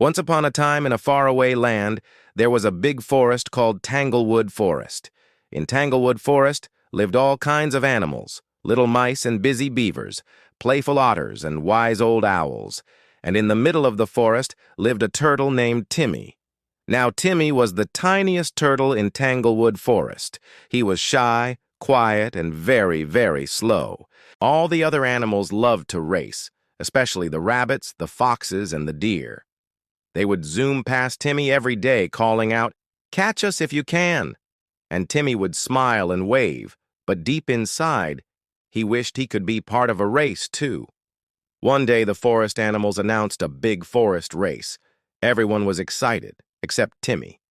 Once upon a time in a faraway land, there was a big forest called Tanglewood Forest. In Tanglewood Forest lived all kinds of animals, little mice and busy beavers, playful otters and wise old owls. And in the middle of the forest lived a turtle named Timmy. Now Timmy was the tiniest turtle in Tanglewood Forest. He was shy, quiet, and very, very slow. All the other animals loved to race, especially the rabbits, the foxes, and the deer. They would zoom past Timmy every day, calling out, "Catch us if you can!" And Timmy would smile and wave, but deep inside, he wished he could be part of a race, too. One day, the forest animals announced a big forest race. Everyone was excited, except Timmy.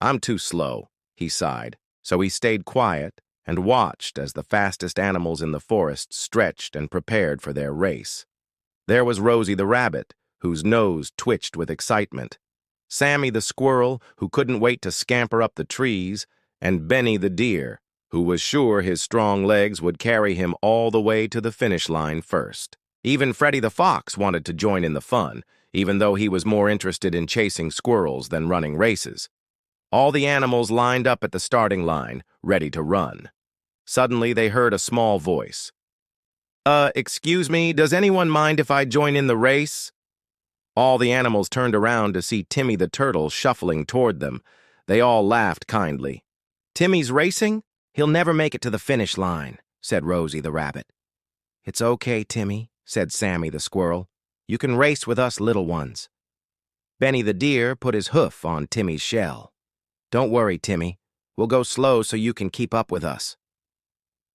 "I'm too slow," he sighed, so he stayed quiet and watched as the fastest animals in the forest stretched and prepared for their race. There was Rosie the rabbit, whose nose twitched with excitement, Sammy the squirrel, who couldn't wait to scamper up the trees, and Benny the deer, who was sure his strong legs would carry him all the way to the finish line first. Even Freddie the fox wanted to join in the fun, even though he was more interested in chasing squirrels than running races. All the animals lined up at the starting line, ready to run. Suddenly they heard a small voice. Excuse me, does anyone mind if I join in the race?" All the animals turned around to see Timmy the turtle shuffling toward them. They all laughed kindly. "Timmy's racing? He'll never make it to the finish line," said Rosie the rabbit. "It's okay, Timmy," said Sammy the squirrel. "You can race with us little ones." Benny the deer put his hoof on Timmy's shell. "Don't worry, Timmy. We'll go slow so you can keep up with us."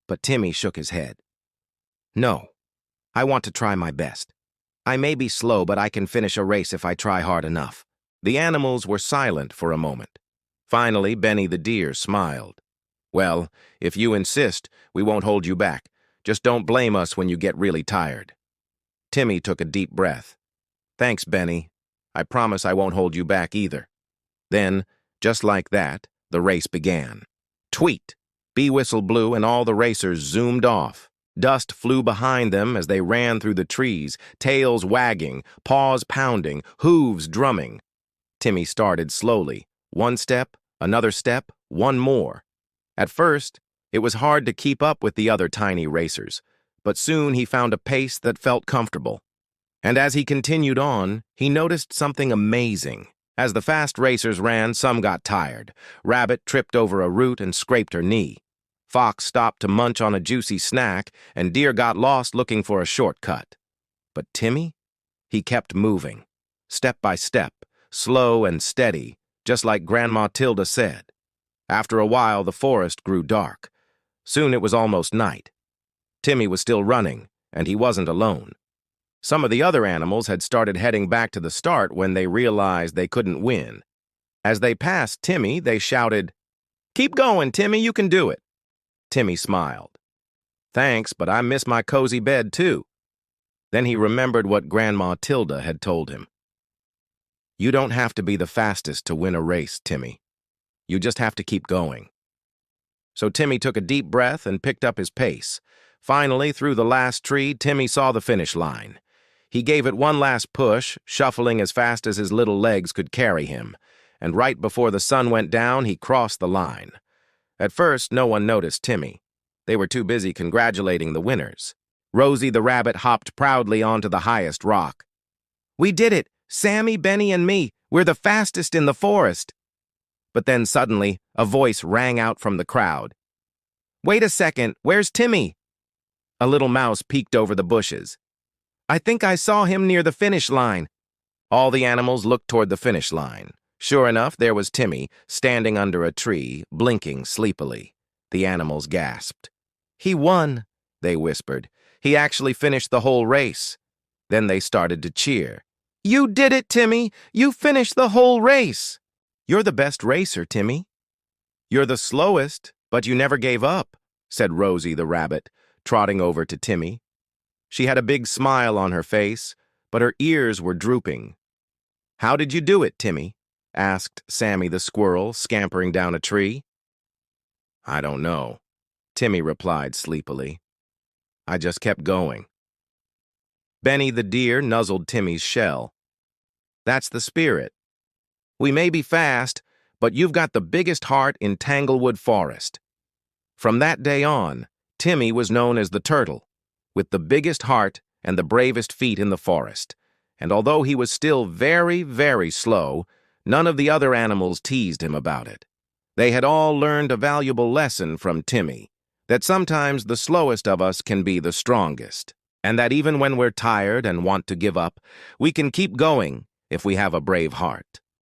But Timmy shook his head. "No, I want to try my best. I may be slow, but I can finish a race if I try hard enough." The animals were silent for a moment. Finally, Benny the deer smiled. "Well, if you insist, we won't hold you back. Just don't blame us when you get really tired." Timmy took a deep breath. "Thanks, Benny. I promise I won't hold you back either." Then, just like that, the race began. Tweet! Bee whistle blew and all the racers zoomed off. Dust flew behind them as they ran through the trees, tails wagging, paws pounding, hooves drumming. Timmy started slowly. One step, another step, one more. At first, it was hard to keep up with the other tiny racers, but soon he found a pace that felt comfortable. And as he continued on, he noticed something amazing. As the fast racers ran, some got tired. Rabbit tripped over a root and scraped her knee. Fox stopped to munch on a juicy snack, and Deer got lost looking for a shortcut. But Timmy? He kept moving, step by step, slow and steady, just like Grandma Tilda said. After a while, the forest grew dark. Soon it was almost night. Timmy was still running, and he wasn't alone. Some of the other animals had started heading back to the start when they realized they couldn't win. As they passed Timmy, they shouted, "Keep going, Timmy, you can do it." Timmy smiled. "Thanks, but I miss my cozy bed, too." Then he remembered what Grandma Tilda had told him. "You don't have to be the fastest to win a race, Timmy. You just have to keep going." So Timmy took a deep breath and picked up his pace. Finally, through the last tree, Timmy saw the finish line. He gave it one last push, shuffling as fast as his little legs could carry him, and right before the sun went down, he crossed the line. At first, no one noticed Timmy. They were too busy congratulating the winners. Rosie the rabbit hopped proudly onto the highest rock. "We did it! Sammy, Benny, and me! We're the fastest in the forest!" But then suddenly, a voice rang out from the crowd. "Wait a second, where's Timmy?" A little mouse peeked over the bushes. "I think I saw him near the finish line." All the animals looked toward the finish line. Sure enough, there was Timmy, standing under a tree, blinking sleepily. The animals gasped. "He won," they whispered. "He actually finished the whole race." Then they started to cheer. "You did it, Timmy! You finished the whole race!" "You're the best racer, Timmy." "You're the slowest, but you never gave up," said Rosie the rabbit, trotting over to Timmy. She had a big smile on her face, but her ears were drooping. "How did you do it, Timmy?" asked Sammy the squirrel, scampering down a tree. "I don't know," Timmy replied sleepily. "I just kept going." Benny the deer nuzzled Timmy's shell. That's the spirit. We may be fast, but you've got the biggest heart in Tanglewood Forest. From that day on, Timmy was known as the turtle, with the biggest heart and the bravest feet in the forest. And although he was still very, very slow, none of the other animals teased him about it. They had all learned a valuable lesson from Timmy, that sometimes the slowest of us can be the strongest, and that even when we're tired and want to give up, we can keep going if we have a brave heart.